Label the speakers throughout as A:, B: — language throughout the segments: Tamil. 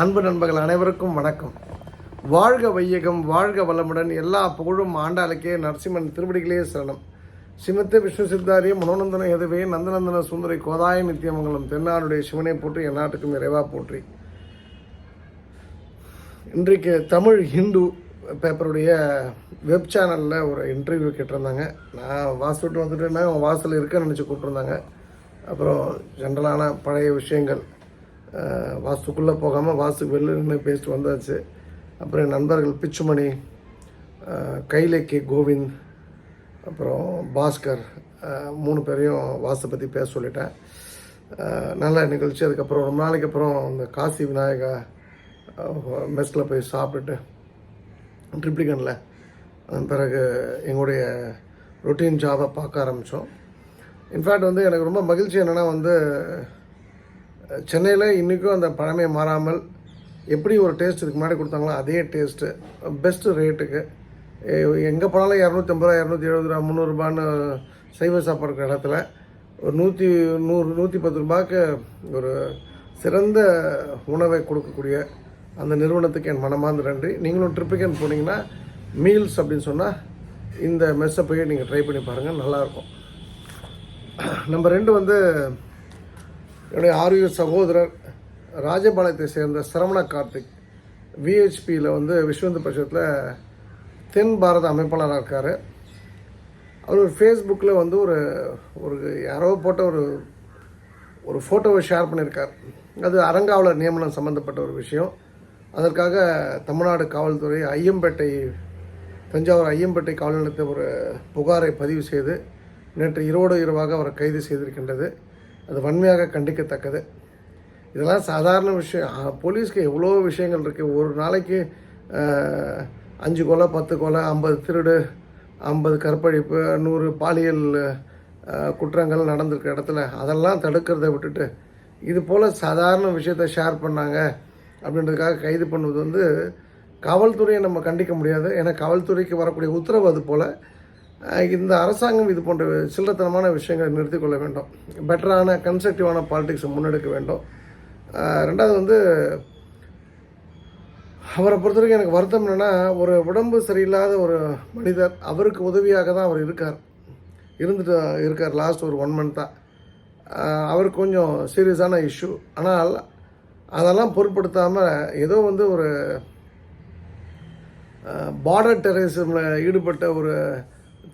A: அன்பு நண்பர்கள் அனைவருக்கும் வணக்கம். வாழ்க வையகம், வாழ்க வளமுடன். எல்லா புகழும் ஆண்டாளுக்கே. நரசிம்மன் திருவடிகளே சரணம். சிமத்த விஷ்ணு சித்தாரிய மனோநந்தன எதுவே நந்தநந்தன சுந்தரி கோதாய நித்தியமங்கலம். தென்னாடுடைய சிவனை போற்றி, என் நாட்டுக்கும் இறைவா போற்றி. இன்றைக்கு தமிழ் ஹிந்து பேப்பருடைய வெப் சேனலில் ஒரு இன்டர்வியூ கேட்டிருந்தாங்க. நான் வாசல் வந்துட்டேன்னா வாசல் இருக்கன்னு நினச்சி கூப்பிட்ருந்தாங்க. அப்புறம் ஜென்ரலான பழைய விஷயங்கள், வாஸ்துக்குள்ளே போகாமல் வாஸ்துக்கு வெளில பேசிட்டு வந்தாச்சு. அப்புறம் என் நண்பர்கள் பிச்சுமணி, கைலேக்கே கோவிந்த், அப்புறம் பாஸ்கர், 3 பேரையும் வாஸ்து பற்றி பேச சொல்லிட்டேன். நல்ல நிகழ்ச்சி. அதுக்கப்புறம் ரொம்ப நாளைக்கு அப்புறம் இந்த காசி விநாயகா மெஸ்ஸில் போய் சாப்பிட்டுட்டு ட்ரிப்ளிகனில் அதன் பிறகு எங்களுடைய ரொட்டீன் ஜாபை பார்க்க ஆரம்பித்தோம். இன்ஃபேக்ட் எனக்கு ரொம்ப மகிழ்ச்சி என்னென்னா சென்னையில் இன்றைக்கும் அந்த பழமையை மாறாமல் எப்படி ஒரு டேஸ்ட் இதுக்கு முன்னாடி கொடுத்தாங்களோ அதே டேஸ்ட்டு பெஸ்ட்டு ரேட்டுக்கு எங்கே போனாலும் 250 ரூபா, 270 ரூபா, 300 ரூபான்னு சைவ சாப்பாடு இருக்கிற இடத்துல ஒரு 110 ரூபாய்க்கு ஒரு சிறந்த உணவை கொடுக்கக்கூடிய அந்த நிறுவனத்துக்கு என் மனமார்ந்த நன்றி. நீங்களும் ட்ரிப்புக்கு போனீங்கன்னா மீல்ஸ் அப்படின்னு சொன்னால் இந்த மெஸ்ஸை போய் நீங்கள் ட்ரை பண்ணி பாருங்கள், நல்லாயிருக்கும். நம்பர் 2 என்னுடைய ஆரோக்கிய சகோதரர் ராஜபாளையத்தை சேர்ந்த சரவண கார்த்திக், விஹெச்பியில் விஸ்வந்து பட்சத்தில் தென் பாரத அமைப்பாளராக இருக்கார். அவர் ஒரு ஃபேஸ்புக்கில் ஒரு யாரோ போட்ட ஒரு ஃபோட்டோவை ஷேர் பண்ணியிருக்கார். அது அறங்காவலர் நியமனம் சம்மந்தப்பட்ட ஒரு விஷயம். அதற்காக தமிழ்நாடு காவல்துறை தஞ்சாவூர் ஐயம்பேட்டை காவல் நிலையத்தை ஒரு புகாரை பதிவு செய்து நேற்று இரவாக அவரை கைது செய்திருக்கின்றது. அது வன்மையாக கண்டிக்கத்தக்கது. இதெல்லாம் சாதாரண விஷயம். போலீஸ்க்கு எவ்வளோ விஷயங்கள் இருக்குது. ஒரு நாளைக்கு 5 கொலை, 10 கொலை, 50 திருடு, 50 கற்பழிப்பு, 100 பாலியல் குற்றங்கள் நடந்திருக்க இடத்துல அதெல்லாம் தடுக்கிறத விட்டுட்டு இது போல் சாதாரண விஷயத்தை ஷேர் பண்ணாங்க அப்படின்றதுக்காக கைது பண்ணுவது காவல்துறையை நம்ம கண்டிக்க முடியாது. ஏன்னா காவல்துறைக்கு வரக்கூடிய உத்தரவு அது போல் இந்த அரசாங்கம் இது போன்ற சில்லறத்தனமான விஷயங்களை நிறுத்தி கொள்ள வேண்டும். பெட்டரான கன்ஸ்ட்ரக்டிவான பாலிடிக்ஸை முன்னெடுக்க வேண்டும். 2வது அவரை பொறுத்த வரைக்கும் எனக்கு வருத்தம் என்னென்னா, ஒரு உடம்பு சரியில்லாத ஒரு மனிதர், அவருக்கு உதவியாக தான் அவர் இருக்கார் லாஸ்ட் ஒரு 1 மந்த்தாக. அவருக்கு கொஞ்சம் சீரியஸான இஷ்யூ. ஆனால் அதெல்லாம் பொருட்படுத்தாமல் ஏதோ ஒரு பார்டர் டெரரிசமில் ஈடுபட்ட ஒரு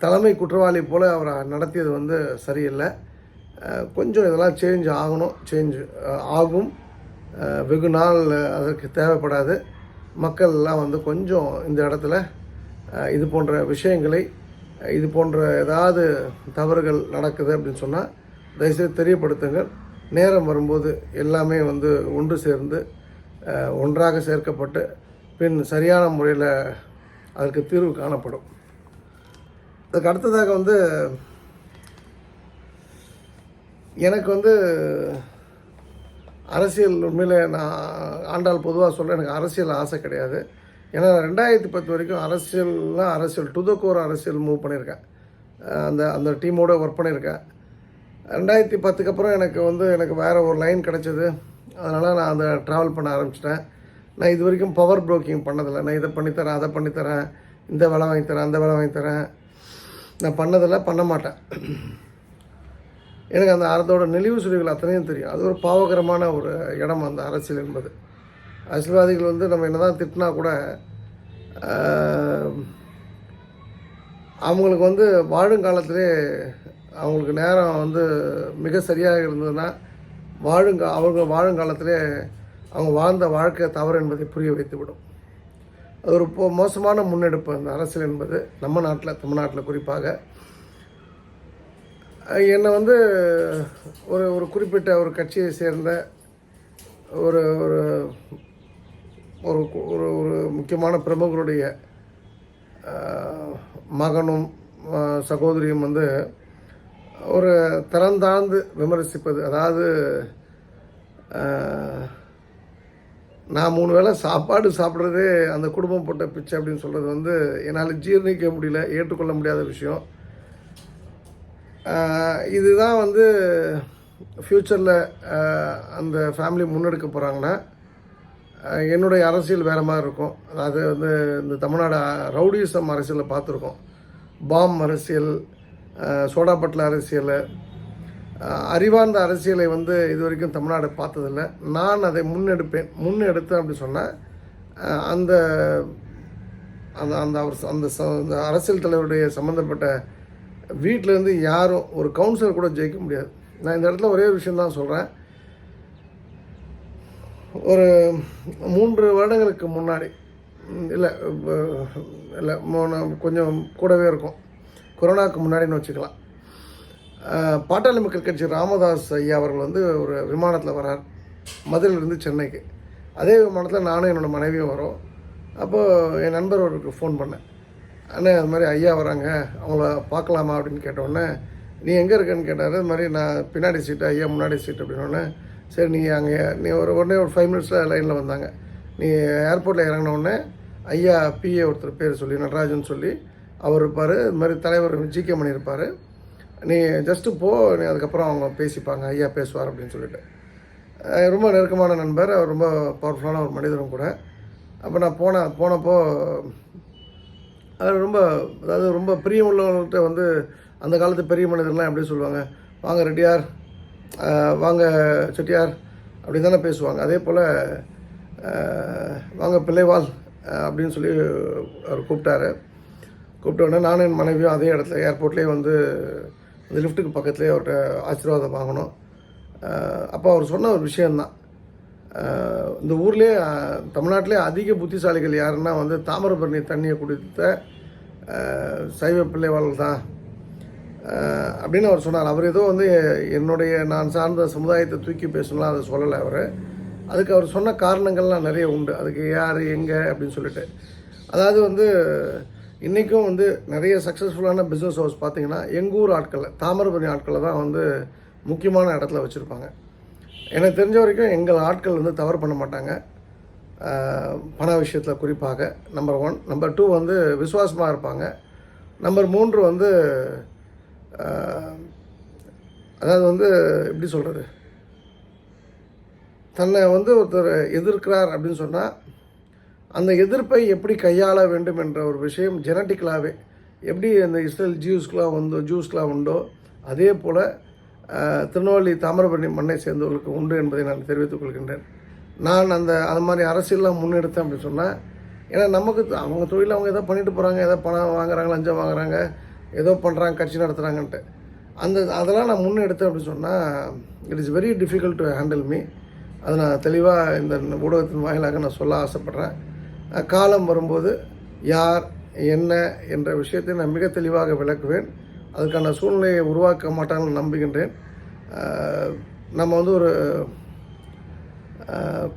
A: தலைமை குற்றவாளி போல் அவரை நடத்தியது சரியில்லை. கொஞ்சம் இதெல்லாம் சேஞ்ச் ஆகும். வெகு நாள் அதற்கு தேவைப்படாது. மக்கள் எல்லாம் கொஞ்சம் இந்த இடத்துல இது போன்ற விஷயங்களை, இது போன்ற ஏதாவது தவறுகள் நடக்குது அப்படின்னு சொன்னால் தயவுசெய்து தெரியப்படுத்துங்கள். நேரம் வரும்போது எல்லாமே ஒன்று சேர்ந்து ஒன்றாக சேர்க்கப்பட்டு பின் சரியான முறையில் அதற்கு தீர்வு காணப்படும். அதுக்கு அடுத்ததாக எனக்கு அரசியல் உண்மையில் நான் ஆண்டாள் பொதுவாக சொல்ல, எனக்கு அரசியல் ஆசை கிடையாது. ஏன்னா 2010 வரைக்கும் அரசியல் டு த கோர் அரசியல் மூவ் பண்ணியிருக்கேன். அந்த டீமோடு ஒர்க் பண்ணியிருக்கேன். 2010க்கு அப்புறம் எனக்கு வேறு ஒரு லைன் கிடச்சிது. அதனால் நான் அந்த ட்ராவல் பண்ண ஆரம்பிச்சிட்டேன். நான் இது வரைக்கும் பவர் ப்ரோக்கிங் பண்ணதில்லை. நான் இதை பண்ணித்தரேன், அதை பண்ணித்தரேன், இந்த வேலை வாங்கித்தரேன், அந்த வேலை வாங்கித்தரேன் நான் பண்ணதில்லை, பண்ண மாட்டேன். எனக்கு அதோட நெளிவு சுழிகள் அத்தனையும் தெரியும். அது ஒரு பாவகரமான ஒரு இடம் அந்த அரசியல் என்பது. அரசியல்வாதிகள் நம்ம என்ன தான் திட்டினா கூட அவங்களுக்கு வாழுங்காலத்திலே அவங்களுக்கு நேரம் மிக சரியாக இருந்ததுன்னா அவங்க வாழுங்காலத்திலே அவங்க வாழ்ந்த வாழ்க்கை தவறு என்பதை புரிய வைத்துவிடும். அது ஒரு மோசமான முன்னெடுப்பு அந்த அரசியல் என்பது. நம்ம நாட்டில், தமிழ்நாட்டில் குறிப்பாக என்னை ஒரு குறிப்பிட்ட ஒரு கட்சியை சேர்ந்த ஒரு ஒரு ஒரு முக்கியமான பிரமுகருடைய மகனும் சகோதரியும் ஒரு தரந்தாழ்ந்து விமர்சிப்பது, அதாவது நான் 3 வேளை சாப்பாடு சாப்பிட்றதே அந்த குடும்பம் போட்ட பிச்சை அப்படின்னு சொல்கிறது என்னால் ஜீர்ணிக்க முடியல, ஏற்றுக்கொள்ள முடியாத விஷயம். இதுதான் ஃப்யூச்சரில் அந்த ஃபேமிலி முன்னெடுக்க போகிறாங்கன்னா என்னுடைய அரசியல் வேறு மாதிரி இருக்கும். அது வந்து இந்த தமிழ்நாடு ரவுடிசம் அரசியலில் பார்த்துருக்கோம். பாம் அரசியல், சோடாப்பட்டில் அரசியல், அறிவார்ந்த அரசியலை வந்து இது வரைக்கும் தமிழ்நாடு பார்த்ததில்லை. நான் அதை முன்னெடுத்தேன் அப்படின்னு சொன்னால் அந்த அந்த அந்த அவர் அந்த அரசியல் தலைவருடைய சம்மந்தப்பட்ட வீட்டிலேருந்து யாரும் ஒரு கவுன்சிலர் கூட ஜெயிக்க முடியாது. நான் இந்த இடத்துல ஒரே விஷயந்தான் சொல்கிறேன். ஒரு 3 வருடங்களுக்கு முன்னாடி இல்லை கொஞ்சம் கூடவே இருக்கும், கொரோனாவுக்கு முன்னாடின்னு வச்சுக்கலாம். பாட்டாளி மக்கள் கட்சி ராமதாஸ் ஐயா அவர்கள் வந்து ஒரு விமானத்தில் வரார், மதுரையிலேருந்து சென்னைக்கு. அதே விமானத்தில் நானும் என்னோடய மனைவியும் வரோம். அப்போது என் நண்பர் அவருக்கு ஃபோன் பண்ணேன், அண்ணே அது மாதிரி ஐயா வராங்க, அவங்கள பார்க்கலாமா அப்படின்னு கேட்டோடனே, நீ எங்கே இருக்கேன்னு கேட்டார். அது மாதிரி நான் பின்னாடி சீட்டு, ஐயா முன்னாடி சீட்டு அப்படின்னோடனே, சரி நீ ஒரு 5 மினிட்ஸில் லைனில் வந்தாங்க. நீ ஏர்போர்ட்டில் இறங்கினோடனே ஐயா பிஏ ஒருத்தர் பேர் சொல்லி நடராஜன் சொல்லி அவர் இருப்பார், இது மாதிரி தலைவர் ஜிகே மணி இருப்பார், நீ ஜஸ்ட்டு போ, நீ அதுக்கப்புறம் அவங்க பேசிப்பாங்க, ஐயா பேசுவார் அப்படின்னு சொல்லிட்டு. ரொம்ப நெருக்கமான நண்பர், அவர் ரொம்ப பவர்ஃபுல்லான ஒரு மனிதரும் கூட. அப்போ நான் போனப்போ அது ரொம்ப பிரியமுள்ளவங்கள்ட்ட வந்து அந்த காலத்து பெரிய மனிதர்லாம் எப்படி சொல்லுவாங்க, வாங்க ரெட்டியார், வாங்க செட்டியார் அப்படி தானே பேசுவாங்க. அதே போல் வாங்க பிள்ளைவாள் அப்படின்னு சொல்லி அவர் கூப்பிட்ட உடனே நானும் என் மனைவியும் அதே இடத்துல ஏர்போர்ட்லேயே வந்து அந்த லிஃப்ட்டுக்கு பக்கத்துலேயே அவர்கிட்ட ஆசீர்வாதம் வாங்கினோம். அப்போ அவர் சொன்ன ஒரு விஷயந்தான், இந்த ஊர்லேயே தமிழ்நாட்டிலே அதிக புத்திசாலிகள் யாருன்னா வந்து தாமிரபரணி தண்ணியை குடித்த சைவ பிள்ளைவாள் தான் அப்படின்னு அவர் சொன்னார். அவர் ஏதோ வந்து நான் சார்ந்த சமுதாயத்தை தூக்கி பேசணும்லாம் அதை சொல்லலை அவர். அதுக்கு அவர் சொன்ன காரணங்கள்லாம் நிறைய உண்டு, அதுக்கு யார் எங்கே அப்படின்னு சொல்லிட்டு. அதாவது வந்து இன்றைக்கும் வந்து நிறைய சக்ஸஸ்ஃபுல்லான பிஸ்னஸ் ஹவுஸ் பார்த்திங்கன்னா எங்கள் ஊர் ஆட்களில், தாமிரபரணி ஆட்களில் தான் வந்து முக்கியமான இடத்துல வச்சுருப்பாங்க. எனக்கு தெரிஞ்ச வரைக்கும் எங்கள் ஆட்கள் வந்து தவறு பண்ண மாட்டாங்க பண விஷயத்தில் குறிப்பாக. நம்பர் 1. நம்பர் 2 வந்து விசுவாசமாக இருப்பாங்க. நம்பர் 3 வந்து அதாவது வந்து எப்படி சொல்கிறது, தன்னை வந்து ஒருத்தர் எதிர்க்கிறார் அப்படின்னு சொன்னால் அந்த எதிர்ப்பை எப்படி கையாள வேண்டும் என்ற ஒரு விஷயம் ஜெனட்டிக்கலாகவே எப்படி அந்த இஸ்ரேல் ஜூஸ்க்கெலாம் உண்டோ அதே போல் திருநெல்வேலி தாமிரபரணி மண்ணை சேர்ந்தவர்களுக்கு உண்டு என்பதை நான் தெரிவித்துக் கொள்கின்றேன். நான் அது மாதிரி அரசியலாம் முன்னெடுத்தேன் அப்படின்னு சொன்னால், ஏன்னா நமக்கு அவங்க தொழில் அவங்க எதோ பண்ணிட்டு போகிறாங்க, ஏதோ பணம் வாங்குறாங்க, லஞ்சம் வாங்குறாங்க, ஏதோ பண்ணுறாங்க, கட்சி நடத்துகிறாங்கன்ட்டு அதெல்லாம் நான் முன்னெடுத்தேன் அப்படின்னு சொன்னால் it is very difficult to handle me. அதை நான் தெளிவாக இந்த ஊடகத்தின் வாயிலாக நான் சொல்ல ஆசைப்பட்றேன். காலம் வரும்போது யார் என்ன என்ற விஷயத்தை நான் மிக தெளிவாக விளக்குவேன். அதுக்கான சூழ்நிலையை உருவாக்க மாட்டாங்கன்னு நம்புகின்றேன். நம்ம வந்து ஒரு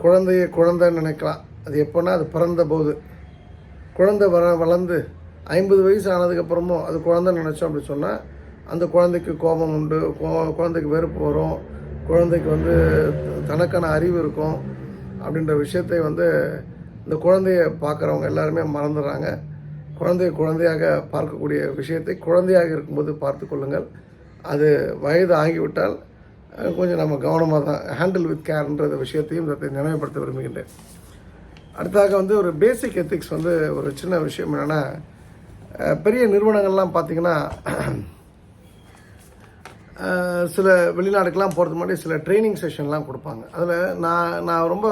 A: குழந்தைன்னு நினைக்கலாம். அது எப்போனா அது பிறந்த போது குழந்தை வளர்ந்து 50 வயசு ஆனதுக்கப்புறமும் அது குழந்தைன்னு நினச்சோம் அப்படின்னு சொன்னால் அந்த குழந்தைக்கு கோபம் உண்டு, குழந்தைக்கு வெறுப்பு வரும், குழந்தைக்கு வந்து தனக்கான அறிவு இருக்கும் அப்படின்ற விஷயத்தை வந்து இந்த குழந்தைய பார்க்குறவங்க எல்லாருமே மறந்துடுறாங்க. குழந்தையாக பார்க்கக்கூடிய விஷயத்தை குழந்தையாக இருக்கும்போது பார்த்து கொள்ளுங்கள். அது வயது ஆகிவிட்டால் கொஞ்சம் நம்ம கவனமாக தான் ஹேண்டில் வித் கேர்ன்ற விஷயத்தையும் நினைவுபடுத்த விரும்புகின்றேன். அடுத்ததாக வந்து ஒரு பேசிக் எத்திக்ஸ் வந்து ஒரு சின்ன விஷயம் என்னென்னா, பெரிய நிறுவனங்கள்லாம் பார்த்திங்கன்னா சில வெளிநாடுக்கெலாம் போகிறதுக்கு முன்னாடி சில ட்ரைனிங் செஷன்லாம் கொடுப்பாங்க. அதில் நான் ரொம்ப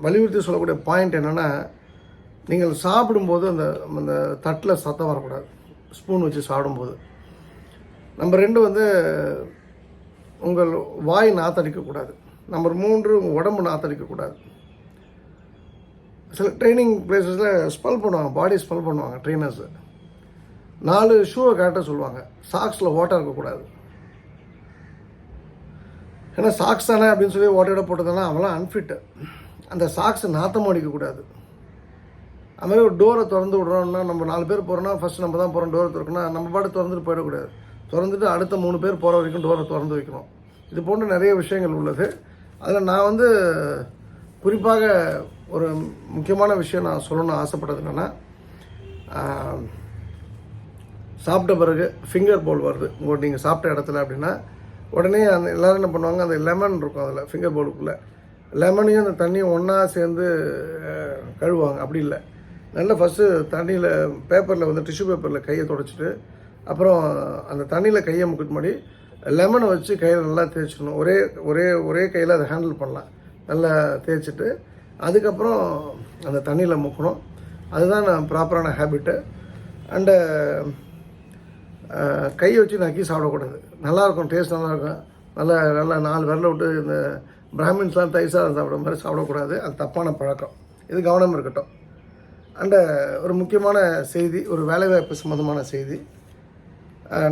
A: வலியுறுத்தி சொல்லக்கூடிய பாயிண்ட் என்னென்னா, நீங்கள் சாப்பிடும்போது அந்த தட்டில் சத்தம் வரக்கூடாது, ஸ்பூன் வச்சு சாப்பிடும்போது. நம்பர் 2 வந்து உங்கள் வாய் நாத்தடிக்கக்கூடாது. நம்பர் 3 உங்கள் உடம்பு நாத்தடிக்கக்கூடாது. சில ட்ரைனிங் பிளேஸஸில் ஸ்மெல் பண்ணுவாங்க, பாடி ஸ்மெல் பண்ணுவாங்க ட்ரெயினர்ஸு. 4 ஷூவை கரெக்டாக சொல்லுவாங்க, சாக்ஸில் ஓட்டை இருக்கக்கூடாது. ஏன்னா சாக்ஸ் தானே அப்படின்னு சொல்லி ஓட்டையோட போட்டதெல்லாம் அவங்களாம் அன்ஃபிட்டு. அந்த சாக்ஸை நாத்தம் அடிக்கக்கூடாது. அதுமாதிரி ஒரு டோரை திறந்து விட்றோம்னா, நம்ம 4 பேர் போகிறோன்னா ஃபஸ்ட்டு நம்ம தான் போகிறோம், டோரை திறக்கணும். நம்ம பாட்டு திறந்துட்டு போயிடக்கூடாது. திறந்துட்டு அடுத்த 3 பேர் போகிற வரைக்கும் டோரை திறந்து வைக்கணும். இது போன்ற நிறைய விஷயங்கள் உள்ளது. அதில் நான் வந்து குறிப்பாக ஒரு முக்கியமான விஷயம் நான் சொல்லணும்னு ஆசைப்பட்டது என்னென்னா, சாப்பிட்ட பிறகு ஃபிங்கர் பவுல் வருது உங்களுக்கு நீங்கள் சாப்பிட்ட இடத்துல அப்படின்னா உடனே அந்த எல்லோரும் என்ன பண்ணுவாங்க, அந்த லெமன் இருக்கும் அதில் ஃபிங்கர் பவுலுக்குள்ளே லெமனையும் அந்த தண்ணியும் ஒன்றா சேர்ந்து கழுவுவாங்க. அப்படி இல்லை, நல்லா ஃபஸ்ட்டு தண்ணியில் பேப்பரில் வந்து டிஷ்யூ பேப்பரில் கையை துடைச்சிட்டு அப்புறம் அந்த தண்ணியில் கையை முக்கிட்டு முன்னாடி லெமனை வச்சு கையில் நல்லா தேய்ச்சிக்கணும். ஒரே ஒரே ஒரே கையில் அதை ஹேண்டில் பண்ணலாம். நல்லா தேய்ச்சிட்டு அதுக்கப்புறம் அந்த தண்ணியில் முக்கணும். அதுதான் நான் ப்ராப்பரான ஹேபிட்டு. அண்டு கையை வச்சு நக்கி சாப்பிடக்கூடாது. நல்லாயிருக்கும், டேஸ்ட் நல்லாயிருக்கும். நல்லா நல்லா 4 விரல விட்டு இந்த பிராமின்ஸ்லாம் தைசாதம் சாப்பிட்ற மாதிரி சாப்பிடக்கூடாது. அது தப்பான பழக்கம். இது கவனம் இருக்கட்டும். அண்டு ஒரு முக்கியமான செய்தி, ஒரு வேலைவாய்ப்பு சம்மந்தமான செய்தி.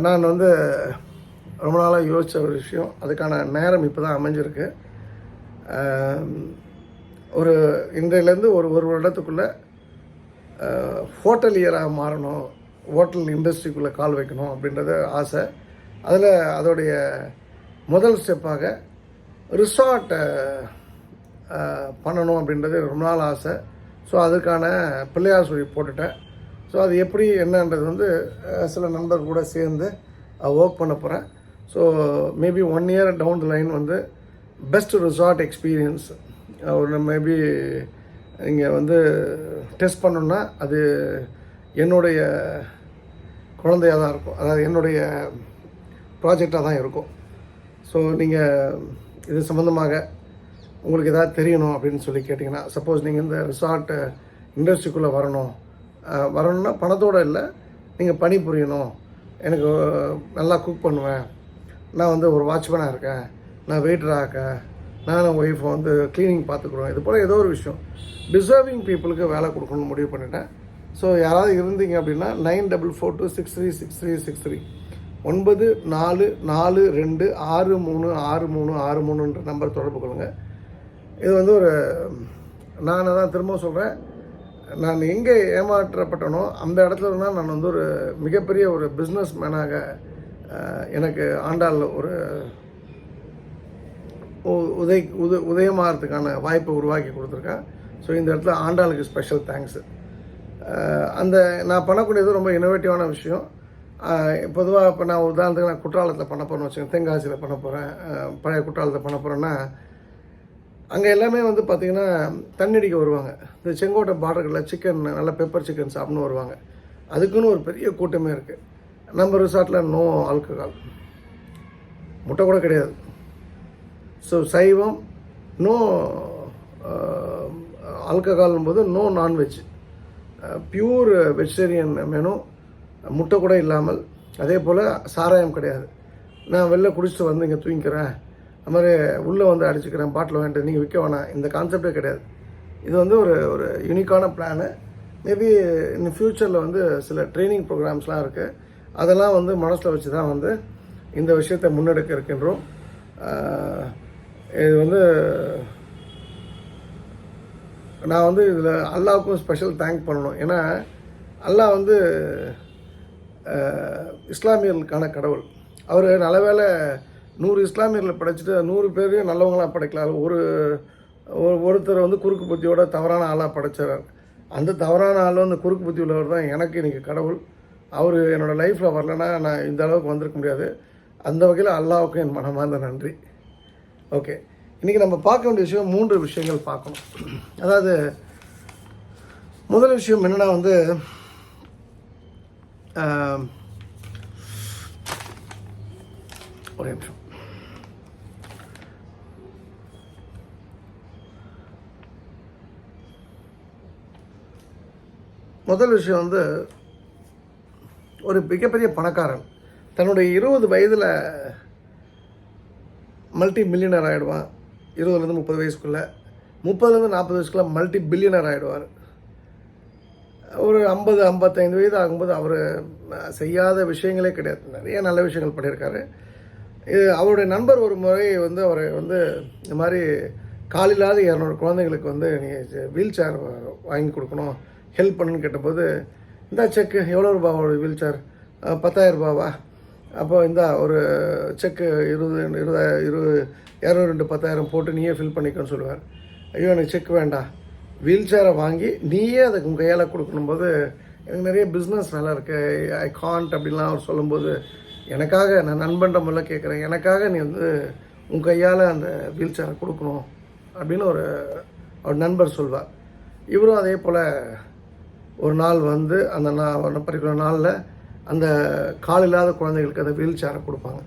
A: நான் வந்து ரொம்ப நாளாக யோசித்த ஒரு விஷயம், அதுக்கான நேரம் இப்போ தான் அமைஞ்சிருக்கு. ஒரு இன்றையிலேருந்து ஒரு வருடத்துக்குள்ளே ஹோட்டலியராக மாறணும், ஹோட்டல் இண்டஸ்ட்ரிக்குள்ளே கால் வைக்கணும் அப்படின்றது ஆசை. அதில் அதோடைய முதல் ஸ்டெப்பாக ரிசார்ட்டை பண்ணணும் அப்படின்றது ரொம்ப நாள் ஆசை. ஸோ அதுக்கான பிள்ளையார் சொல்லி போட்டுட்டேன். ஸோ அது எப்படி என்னன்றது வந்து சில நண்பர் கூட சேர்ந்து ஒர்க் பண்ண போகிறேன். So maybe 1 year down the line வந்து பெஸ்ட் ரிசார்ட் எக்ஸ்பீரியன்ஸ் ஒரு மேபி இங்கே வந்து டெஸ்ட் பண்ணணுன்னா அது என்னுடைய குழந்தையாக தான் இருக்கும், அதாவது என்னுடைய ப்ராஜெக்டாக தான் இருக்கும். ஸோ நீங்கள் இது சம்மந்தமாக உங்களுக்கு எதாவது தெரியணும் அப்படின்னு சொல்லி கேட்டிங்கன்னா, சப்போஸ் நீங்கள் இந்த ரிசார்ட் இண்டஸ்ட்ரிக்குள்ளே வரணும்னா பணத்தோடு இல்லை, நீங்கள் பணி புரியணும், எனக்கு நல்லா குக் பண்ணுவேன், நான் வந்து ஒரு வாட்ச்மேனாக இருக்கேன், நான் வெயிட்டராக இருக்கேன், நானும் ஒய்ஃபை வந்து க்ளீனிங் பார்த்துக்குறோம், இது போல் ஏதோ ஒரு விஷயம் டிசர்விங் பீப்புளுக்கு வேலை கொடுக்கணும்னு முடிவு பண்ணிட்டேன். ஸோ யாராவது இருந்தீங்க அப்படின்னா 9442636363 9442636363 நம்பர் தொடர்பு கொள்ளுங்கள். இது வந்து ஒரு நான் தான் திரும்ப சொல்கிறேன், நான் எங்கே ஏமாற்றப்பட்டனோ அந்த இடத்துல இருந்தால் நான் வந்து ஒரு மிகப்பெரிய ஒரு பிஸ்னஸ் மேனாக எனக்கு ஆண்டாள் ஒரு உதயமாகறதுக்கான வாய்ப்பை உருவாக்கி கொடுத்துருக்கேன். ஸோ இந்த இடத்துல ஆண்டாளுக்கு ஸ்பெஷல் தேங்க்ஸு. அந்த நான் பண்ணக்கூடியது ரொம்ப இனோவேட்டிவான விஷயம். பொதுவாக இப்போ நான் உதாரணத்துக்கு நான் குற்றாலத்தில் பண்ண போகிறேன்னு வச்சுக்கோங்க, தென்காசியில் பண்ண போகிறேன், பழைய குற்றாலத்தை பண்ண போகிறேன்னா அங்கே எல்லாமே வந்து பார்த்திங்கன்னா தண்ணடிக்க வருவாங்க. இந்த செங்கோட்டை பார்டர்களில் சிக்கன் நல்லா பெப்பர் சிக்கன் சாப்பிட்னு வருவாங்க. அதுக்குன்னு ஒரு பெரிய கூட்டமே இருக்குது. நம்ம ரிசார்ட்டில் நோ ஆல்கஹால், முட்டை கூட கிடையாது. ஸோ சைவம், நோ ஆல்கஹால்னும் போது no nonveg, pure vegetarian menu, முட்டை கூட இல்லாமல். அதே போல் சாராயம் கிடையாது. நான் வெளில குடிச்சிட்டு வந்து இங்கே தூங்கிக்கிறேன், அது மாதிரி உள்ளே வந்து அடிச்சுக்கிறேன், பாட்டில் வாங்கிட்டு நீங்கள் விற்க வேணாம், இந்த கான்செப்டே கிடையாது. இது வந்து ஒரு யூனிக்கான பிளானு. மேபி இன் ஃப்யூச்சரில் வந்து சில ட்ரைனிங் ப்ரோக்ராம்ஸ்லாம் இருக்குது. அதெல்லாம் வந்து மனசில் வச்சு தான் வந்து இந்த விஷயத்தை முன்னெடுக்க இருக்கின்றோம். இது வந்து நான் வந்து இதில் அல்லாவுக்கும் ஸ்பெஷல் தேங்க் பண்ணணும். ஏன்னா அல்லாஹ் வந்து இஸ்லாமியர்களுக்கான கடவுள். அவர் நல்லவேளை 100 இஸ்லாமியர்களை படைச்சிட்டு 100 பேரையும் நல்லவங்களாக படைக்கல. ஒருத்தர் வந்து குறுக்கு புத்தியோட தவறான ஆளாக படைச்சார். அந்த தவறான ஆள் வந்து குறுக்கு புத்தி உள்ளவர் தான் எனக்கு இன்றைக்கி கடவுள். அவர் என்னோடய லைஃப்பில் வரலன்னா நான் இந்த அளவுக்கு வந்திருக்க முடியாது. அந்த வகையில் அல்லாவுக்கும் என் மனமார்ந்த நன்றி. ஓகே, இன்றைக்கி நம்ம பார்க்க வேண்டிய விஷயம் 3 விஷயங்கள் பார்க்கணும். அதாவது முதல் விஷயம் என்னென்னா வந்து ஒரே நிமிஷம். முதல் விஷயம் வந்து ஒரு மிகப்பெரிய பணக்காரன் தன்னுடைய 20 வயதில் மல்டி மில்லியனர் ஆகிடுவான். 20லேருந்து 30 வயசுக்குள்ளே, 30லேருந்து 40 வயசுக்குள்ளே மல்டி பில்லியனர் ஆகிடுவார். ஒரு 50-55 வயது ஆகும்போது அவர் செய்யாத விஷயங்களே கிடையாது, நிறைய நல்ல விஷயங்கள் பண்ணியிருக்காரு. இது அவருடைய நண்பர் ஒரு முறை வந்து அவரை வந்து இந்த மாதிரி காலில்லாத 200 குழந்தைங்களுக்கு வந்து நீ வீல் சேர் வாங்கி கொடுக்கணும், ஹெல்ப் பண்ணுன்னு கேட்டபோது, இந்த செக்கு எவ்வளோ ரூபாவோட வீல் சேர்? 10,000 ரூபாவா? அப்போ இந்த ஒரு செக்கு 202 10,000 போட்டு நீயே ஃபில் பண்ணிக்கோன்னு சொல்லுவார். ஐயோ எனக்கு செக் வேண்டாம், வீல் சேரை வாங்கி நீயே அதுக்கு கையால் கொடுக்கணும் போது எனக்கு நிறைய பிஸ்னஸ் வேலை இருக்குது, ஐ காண்ட் அப்படின்லாம் அவர் சொல்லும்போது எனக்காக நான் நண்பன்ற முறையில் கேட்குறேன், எனக்காக நீ வந்து உன் கையால் அந்த வீல் சேரை கொடுக்கணும் அப்படின்னு அவர் நண்பர் சொல்வார். இவரும் அதே போல் ஒரு நாள் வந்து அந்த பர்டிகுலர் நாளில் அந்த கால் இல்லாத குழந்தைகளுக்கு அந்த வீல் சேரை கொடுப்பாங்க.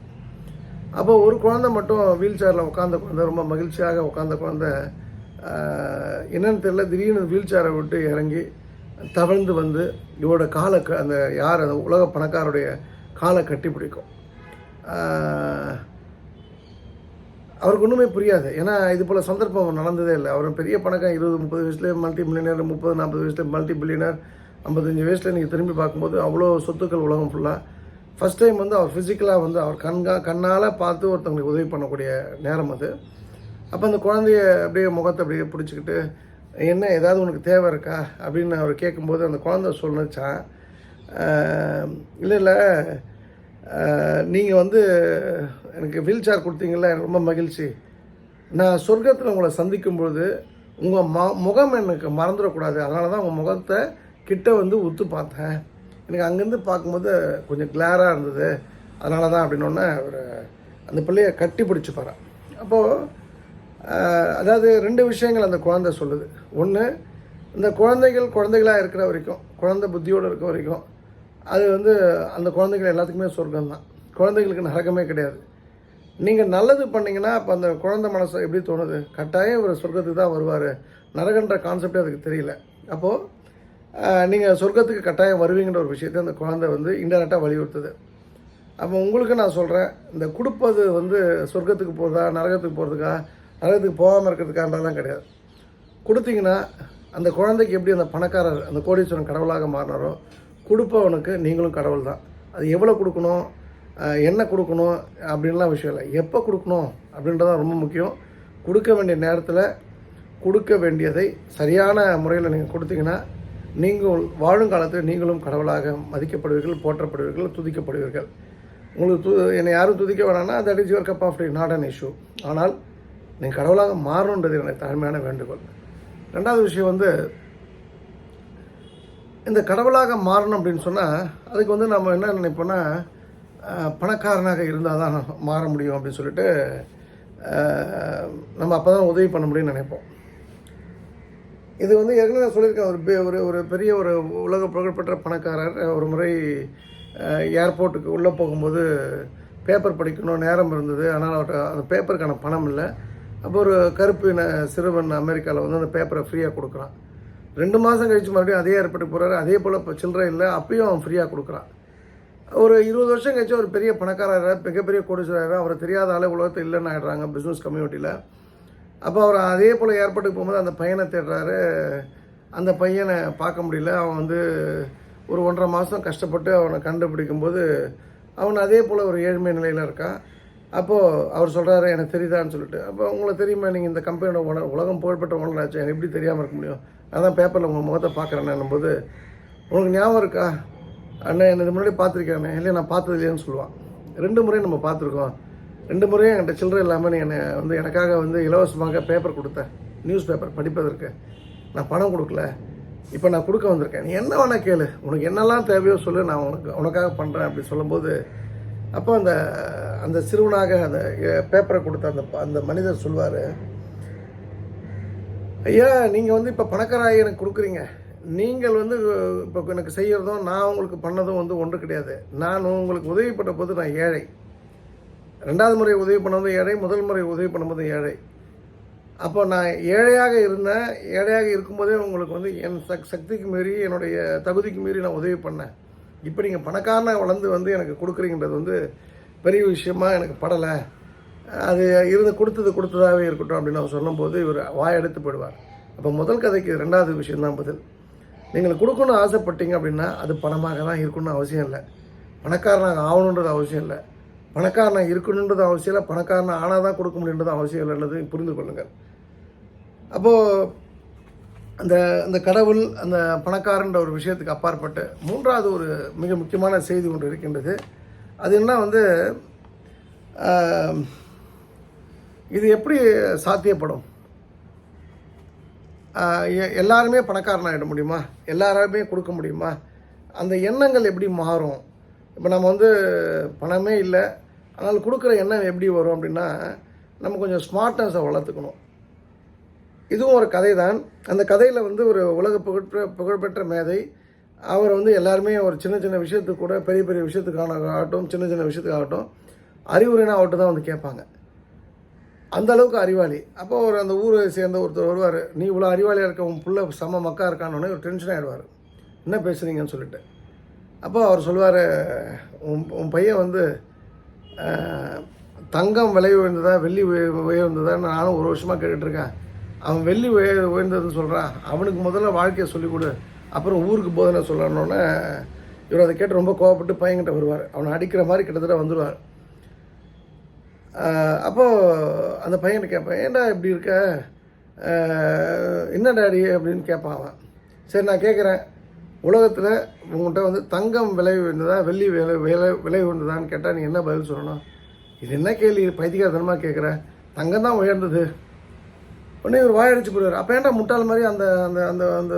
A: அப்போ ஒரு குழந்தை மட்டும் வீல் சேரில் உட்காந்த குழந்தை, ரொம்ப மகிழ்ச்சியாக உட்காந்த குழந்தை என்னென்னு தெரியல, திடீர்னு வீல் சேரை விட்டு இறங்கி தவழ்ந்து வந்து இவரோட காலை அந்த உலக பணக்காருடைய காலை கட்டி பிடிக்கும். அவருக்கு ஒன்றுமே புரியாது, ஏன்னா இது போல் சந்தர்ப்பம் நடந்ததே இல்லை. அவர் பெரிய பணக்கார, 20-30 வயசுலேயே மல்டி மில்லியனர், 30-40 வயசுலேயே மல்டி பில்லியனர், 55 வயசில் நீங்கள் திரும்பி பார்க்கும்போது அவ்வளோ சொத்துக்கள் உலகம் ஃபுல்லாக. ஃபஸ்ட் டைம் வந்து அவர் ஃபிசிக்கலாக வந்து அவர் கண்ணால் பார்த்து ஒருத்தவங்களுக்கு உதவி பண்ணக்கூடிய நேரம் அது. அப்போ அந்த குழந்தைய அப்படியே முகத்தை அப்படியே பிடிச்சிக்கிட்டு, என்ன ஏதாவது உனக்கு தேவை இருக்கா அப்படின்னு அவர் கேட்கும்போது அந்த குழந்தை சொல்லிச்சான், இல்லை நீங்கள் வந்து எனக்கு வீல் சேர் கொடுத்தீங்களா, எனக்கு ரொம்ப மகிழ்ச்சி. நான் சொர்க்கத்தில் உங்களை சந்திக்கும்பொழுது உங்கள் முகம் எனக்கு மறந்துடக்கூடாது, அதனால தான் உங்கள் முகத்தை கிட்ட வந்து உத்து பார்த்தேன், எனக்கு அங்கேருந்து பார்க்கும்போது கொஞ்சம் கிளாராக இருந்தது, அதனால தான் அப்படின்னோடனே அவர் அந்த பிள்ளையை கட்டி பிடிச்சிப்பார். அப்போது அதாவது 2 விஷயங்கள் அந்த குழந்தை சொல்லுது. ஒன்று, இந்த குழந்தைகளாக இருக்கிற வரைக்கும், குழந்தை புத்தியோடு இருக்க வரைக்கும் அது வந்து அந்த குழந்தைகள் எல்லாத்துக்குமே சொர்க்கம் தான், குழந்தைகளுக்கு நரகமே கிடையாது. நீங்கள் நல்லது பண்ணிங்கன்னா அப்போ அந்த குழந்தை மனசு எப்படி தோணுது, கட்டாயம் ஒரு சொர்க்கத்துக்கு தான் வருவார், நரகன்ற கான்செப்டே அதுக்கு தெரியல. அப்போது நீங்கள் சொர்க்கத்துக்கு கட்டாயம் வருவீங்கிற ஒரு விஷயத்தை அந்த குழந்தை வந்து இன்டெரக்டாக வலியுறுத்துது. அப்போ உங்களுக்கு நான் சொல்கிறேன், இந்த கொடுப்பது வந்து சொர்க்கத்துக்கு போகிறதா, நரகத்துக்கு போகிறதுக்கா, நரகத்துக்கு போகாமல் இருக்கிறதுக்கான்றதெல்லாம் கிடையாது. கொடுத்தீங்கன்னா அந்த குழந்தைக்கு எப்படி அந்த பணக்காரர், அந்த கோடீஸ்வரன் கடவுளாக மாறினாரோ, கொடுப்பவனுக்கு நீங்களும் கடவுள் தான். அது எவ்வளோ கொடுக்கணும், என்ன கொடுக்கணும் அப்படின்லாம் விஷயம் இல்லை, எப்போ கொடுக்கணும் அப்படின்றதான் ரொம்ப முக்கியம். கொடுக்க வேண்டிய நேரத்தில் கொடுக்க வேண்டியதை சரியான முறையில் நீங்கள் கொடுத்தீங்கன்னா நீங்கள் வாழும் காலத்தில் நீங்களும் கடவுளாக மதிக்கப்படுவீர்கள், போற்றப்படுவீர்கள், துதிக்கப்படுவீர்கள். உங்களுக்கு என்னை யாரும் துதிக்க வேணாம்னா that is your cup of tea, not an issue. ஆனால் நீங்கள் கடவுளாக மாறணுன்றது எனக்கு தாழ்மையான வேண்டுகோள். 2வது விஷயம் வந்து, இந்த கடவுளாக மாறணும் அப்படின்னு சொன்னால் அதுக்கு வந்து நம்ம என்ன நினைப்போன்னா, பணக்காரனாக இருந்தால் தான் மாற முடியும் அப்படின்னு சொல்லிட்டு நம்ம அப்போ தான் உதவி பண்ண முடியும்னு நினைப்போம். இது வந்து ஏற்கனவே நான் சொல்லியிருக்கேன், ஒரு பெரிய ஒரு உலக புகழ்பெற்ற பணக்காரர் ஒரு முறை ஏர்போர்ட்டுக்கு உள்ளே போகும்போது பேப்பர் படிக்கணும் நேரம் இருந்தது, ஆனால் அவர்கிட்ட அந்த பேப்பருக்கான பணம் இல்லை. அப்போ ஒரு கருப்பு சிறுவன் அமெரிக்காவில் வந்து அந்த பேப்பரை ஃப்ரீயாக கொடுக்குறான். 2 மாதம் கழித்து மறுபடியும் அதே ஏர்போர்ட்டுக்கு போகிறாரு, அதே போல் இப்போ சில்லறை இல்லை, அப்பயும் அவன் ஃப்ரீயாக கொடுக்குறான். ஒரு 20 வருஷம் கழிச்சு ஒரு பெரிய பணக்காரர், மிகப்பெரிய கோடீஸ்வரர், அவரை தெரியாத ஆளே உலகத்தில் இல்லைன்னு ஆகிடுறாங்க பிஸ்னஸ் கம்யூனிட்டியில். அப்போ அவர் அதே போல் ஏர்போர்ட்டுக்கு போகும்போது அந்த பையனை தேடுறாரு, அந்த பையனை பார்க்க முடியல. அவன் வந்து ஒரு 1.5 மாதம் கஷ்டப்பட்டு அவனை கண்டுபிடிக்கும்போது அவன் அதே போல் ஒரு ஏழ்மை நிலையில் இருக்கான். அப்போது அவர் சொல்கிறாரு, எனக்கு தெரியுதான்னு சொல்லிட்டு. அப்போ உங்களுக்கு தெரியுமா, நீங்கள் இந்த கம்பெனியோட ஓனர், உலகம் புகழ்பெற்ற ஓனர் ஆச்சு, எனக்கு எப்படி தெரியாமல் இருக்க முடியும், அதான் பேப்பரில் உங்கள் முகத்தை பார்க்குறேன்னும் போது, உனக்கு ஞாபகம் இருக்கா அண்ணன், என்ன முன்னாடி பார்த்துருக்கேன், இல்லை நான் பார்த்தது இல்லையான்னு சொல்லுவான். 2 முறை நம்ம பார்த்துருக்கோம், 2 முறையும் என்கிட்ட சில்லறை இல்லாமல் நீ என்னை வந்து எனக்காக வந்து இலவசமாக பேப்பர் கொடுத்தேன், நியூஸ் பேப்பர் படிப்பதற்கு, நான் பணம் கொடுக்கல, இப்போ நான் கொடுக்க வந்திருக்கேன், நீ என்ன வேணால் கேளு, உனக்கு என்னெல்லாம் தேவையோ சொல்லு, நான் உனக்காக பண்ணுறேன் அப்படி சொல்லும்போது, அப்போ அந்த சிறுவனாக அந்த பேப்பரை கொடுத்த அந்த மனிதர் சொல்வார், ஐயா நீங்கள் வந்து இப்போ பணக்காராகி எனக்கு கொடுக்குறீங்க, நீங்கள் வந்து இப்போ எனக்கு செய்கிறதும் நான் உங்களுக்கு பண்ணதும் வந்து ஒன்று கிடையாது. நான் உங்களுக்கு உதவி பண்ண போது நான் ஏழை, 2வது முறை உதவி பண்ணதும் ஏழை, முதல் முறை உதவி பண்ணும்போதும் ஏழை. அப்போ நான் ஏழையாக இருந்தேன், ஏழையாக இருக்கும்போதே உங்களுக்கு வந்து என் சக்திக்கு மீறி, என்னுடைய தகுதிக்கு மீறி நான் உதவி பண்ணேன். இப்போ நீங்கள் பணக்காரனாக வளர்ந்து வந்து எனக்கு கொடுக்குறீங்கன்றது வந்து பெரிய விஷயமா எனக்கு படலை, அது கொடுத்ததாகவே இருக்கட்டும் அப்படின்னு நான் சொல்லும்போது இவர் வாயெடுத்து போயிடுவார். அப்போ முதல் கதைக்கு 2வது விஷயந்தான் பதில். நீங்கள் கொடுக்கணும்னு ஆசைப்பட்டீங்க அப்படின்னா அது பணமாக தான் இருக்கணும்னு அவசியம் இல்லை, பணக்காரனாக ஆகணுன்றது அவசியம் இல்லை, பணக்காரனாக இருக்கணுன்றது அவசியம் இல்லை, பணக்காரனாக ஆனால் தான் கொடுக்க முடியுன்றது அவசியம் இல்லைன்றது புரிந்து கொள்ளுங்கள். அப்போது அந்த கடவுள், அந்த பணக்காரன்ற ஒரு விஷயத்துக்கு அப்பாற்பட்டு 3வது ஒரு மிக முக்கியமான செய்தி ஒன்று இருக்கின்றது. அது என்ன வந்து, இது எப்படி சாத்தியப்படும், எல்லாருமே பணக்காரனாகிட முடியுமா, எல்லாருமே கொடுக்க முடியுமா, அந்த எண்ணங்கள் எப்படி மாறும்? இப்போ நம்ம வந்து பணமே இல்லை, ஆனால் கொடுக்குற எண்ணம் எப்படி வரும் அப்படின்னா, நம்ம கொஞ்சம் ஸ்மார்ட்னஸை வளர்த்துக்கணும். இதுவும் ஒரு கதை தான். அந்த கதையில் வந்து ஒரு உலக புகழ்பெற்ற மேதை, அவர் வந்து எல்லாருமே ஒரு சின்ன சின்ன விஷயத்துக்கு கூட பெரிய பெரிய விஷயத்துக்காகட்டும், சின்ன சின்ன விஷயத்துக்காகட்டும் அறிவுரைனா அவர்கிட்ட தான் வந்து கேட்பாங்க. அந்த அளவுக்கு அறிவாளி. அப்போ ஒரு அந்த ஊரை சேர்ந்த ஒருத்தர் வருவார், நீ இவ்வளோ அறிவாளியாக இருக்க, உன் புள்ள செம மக்கா இருக்கானோடனே ஒரு டென்ஷன் ஆகிடுவார், என்ன பேசுகிறீங்கன்னு சொல்லிட்டு. அப்போ அவர் சொல்லுவார், உன் பையன் வந்து தங்கம் விலை உயர்ந்ததா வெள்ளி உயர்ந்ததா நானும் ஒரு வருஷமாக கேட்டுட்ருக்கேன். அவன் வெள்ளி உயர்ந்ததுன்னு சொல்கிறான், அவனுக்கு முதல்ல வாழ்க்கையை சொல்லிக் கொடு, அப்புறம் ஊருக்கு போதனை சொல்லணுன்னே இவர் அதை கேட்டு ரொம்ப கோவப்பட்டு பையன்கிட்ட வருவார். அவனை அடிக்கிற மாதிரி கிட்டத்தட்ட வந்துடுவார். அப்போது அந்த பையனை கேட்பேன், ஏன்டா இப்படி இருக்க, என்ன டாடி அப்படின்னு கேட்பான் அவன். சரி நான் கேட்குறேன், உலகத்தில் உங்கள்கிட்ட வந்து தங்கம் விலை உயர்ந்ததா வெள்ளி விலை உயர்ந்ததான்னு கேட்டால் நீ என்ன பதில் சொல்லணும்? இது என்ன கேள்வி, பைத்தியக்காரத்தனமாக கேட்குற, தங்கம் தான் உயர்ந்தது. உடனே ஒரு வாயடிச்சு போடுவார். அப்போ ஏன்டா முட்டாள் மாதிரி அந்த அந்த அந்த அந்த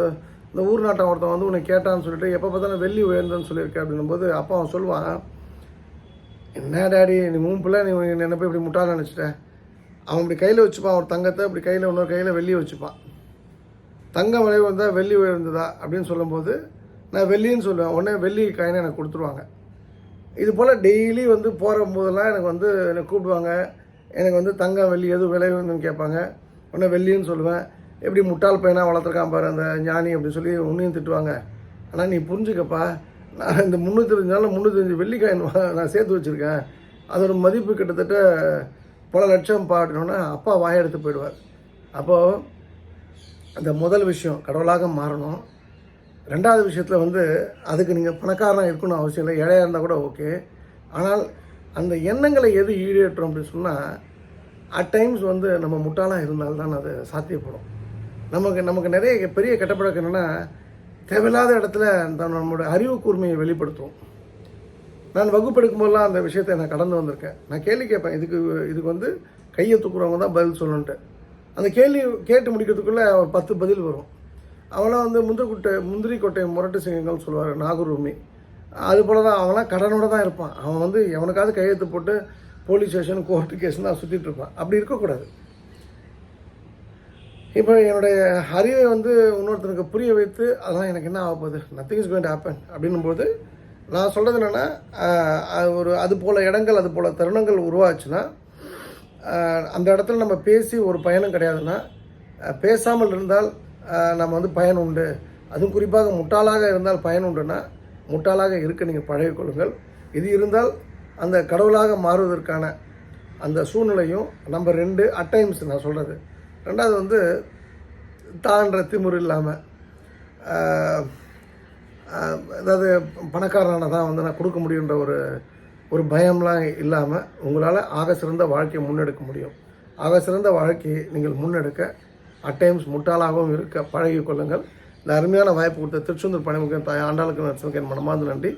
A: இந்த ஊர் நாட்டம் ஒருத்தன் வந்து உன்னை கேட்டான்னு சொல்லிட்டு எப்போ பார்த்தாலும் வெள்ளி உயர்ந்ததுன்னு சொல்லியிருக்கேன் அப்படின்னும்போது அப்போ அவன் சொல்லுவான், என்ன டாடி நீ மூணு பிள்ளை, நீ என்ன போய் இப்படி முட்டாள் நினச்சிட்டேன். அவன் இப்படி கையில் வச்சுப்பான் ஒரு தங்கத்தை, இப்படி கையில் இன்னொரு கையில் வெள்ளியை வச்சுப்பான். தங்கம் விலை வந்தால் வெள்ளி உயர்ந்ததா அப்படின்னு சொல்லும்போது நான் வெள்ளின்னு சொல்லுவேன். உடனே வெள்ளி காயினை எனக்கு கொடுத்துருவாங்க. இது போல் டெய்லி வந்து போகிற போதெல்லாம் எனக்கு வந்து என்னை கூப்பிடுவாங்க, எனக்கு வந்து தங்கம் வெள்ளி எது விலை உயர்ந்துன்னு கேட்பாங்க. உடனே வெள்ளின்னு சொல்லுவேன். எப்படி முட்டாள் பையனாக வளர்த்துருக்கான் பாரு அந்த ஞானி அப்படின்னு சொல்லி உன்னையும் திட்டுவாங்க. ஆனால் நீ புரிஞ்சுக்கப்பா, நான் இந்த 305 வெள்ளிக்காயின் நான் சேர்த்து வச்சுருக்கேன், அதோட மதிப்பு கிட்டத்தட்ட பல லட்சம் பாடினோன்னா அப்பா வாயெடுத்து போயிடுவார். அப்போது அந்த முதல் விஷயம் கடவுளாக மாறணும். ரெண்டாவது விஷயத்தில் வந்து அதுக்கு நீங்கள் பணக்காரனாக இருக்கணும் அவசியம் இல்லை, ஏழையாக இருந்தால் கூட ஓகே. ஆனால் அந்த எண்ணங்களை எது ஈடேற்றோம் அப்படின்னு சொன்னால் அட் டைம்ஸ் வந்து நம்ம முட்டாளாக இருந்தால்தான் அது சாத்தியப்படும். நமக்கு நிறைய பெரிய கெட்டப்பழக்கம் என்னென்னா, தேவையில்லாத இடத்துல நம்மளோட அறிவு கூர்மையை வெளிப்படுத்துவோம். நான் வகுப்பெடுக்கும் போதெல்லாம் அந்த விஷயத்தை நான் கடந்து வந்திருக்கேன். நான் கேள்வி கேட்பேன், இதுக்கு வந்து கையை தூக்குறவங்க தான் பதில் சொல்லணுன்ட்டு. அந்த கேள்வி கேட்டு முடிக்கிறதுக்குள்ளே 10 பதில் வரும். அவெல்லாம் வந்து முந்திரி கொட்டை முரட்டு சிங்கங்கள்னு சொல்லுவார் நாகூர் ரூமி. அது போல தான் அவன்லாம் கடனோடு தான் இருப்பான். அவன் வந்து எவனுக்காவது கையெழுத்து போட்டு போலீஸ் ஸ்டேஷன் கோர்ட்டு கேஸ் தான் சுற்றிட்டு இருப்பான். அப்படி இருக்கக்கூடாது. இப்போ என்னுடைய அறிவை வந்து இன்னொருத்தனுக்கு புரிய வைத்து அதெல்லாம் எனக்கு என்ன ஆகப்போகுது, nothing is going to happen அப்படின்னும்போது நான் சொல்கிறது என்னென்னா, அது போல் இடங்கள் அது போல் தருணங்கள் உருவாச்சுன்னா அந்த இடத்துல நம்ம பேசி ஒரு பயனும் கிடையாதுன்னா, பேசாமல் இருந்தால் நம்ம வந்து பயன் உண்டு. அதுவும் குறிப்பாக முட்டாளாக இருந்தால் பயன் உண்டுன்னா முட்டாளாக இருக்க நீங்கள் பழகிக்கொள்ளுங்கள். இது இருந்தால் அந்த கடவுளாக மாறுவதற்கான அந்த சூழ்நிலையும். நம்பர் 2 அட் டைம்ஸ் நான் சொல்கிறது. ரெண்டாவது வந்து தான்ற திமுரு இல்லாமல், அதாவது பணக்காரனான தான் வந்து நான் கொடுக்க முடியுன்ற ஒரு பயம்லாம் இல்லாமல் உங்களால் ஆக சிறந்த வாழ்க்கையை முன்னெடுக்க முடியும். ஆக சிறந்த வாழ்க்கையை நீங்கள் முன்னெடுக்க அட் டைம்ஸ் முட்டாளாகவும் இருக்க பழகி கொள்ளுங்கள். இந்த அருமையான வாய்ப்பு கொடுத்த திருச்செந்தூர் பணிமுகம் தாய் ஆண்டாளுக்கு நரசிம்மனுக்கு என் மனமார்ந்த நன்றி.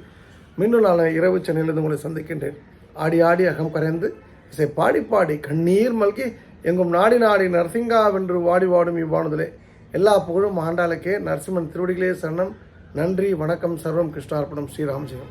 A: மீண்டும் நாளை இரவு சென்னையிலிருந்து உங்களை சந்திக்கின்றேன். ஆடி ஆடி அகம் கரைந்து இசை பாடி பாடி கண்ணீர் மல்கி எங்கும் நாடி நாடி நரசிங்காவென்று வாடி வாடும் இவ்வாணுதலே. எல்லா புகழும் ஆண்டாளுக்கே. நரசிம்மன் திருவடிகளே சரணம். நன்றி, வணக்கம். சர்வம் கிருஷ்ணார்ப்பணம். ஸ்ரீராம் ஜெயம்.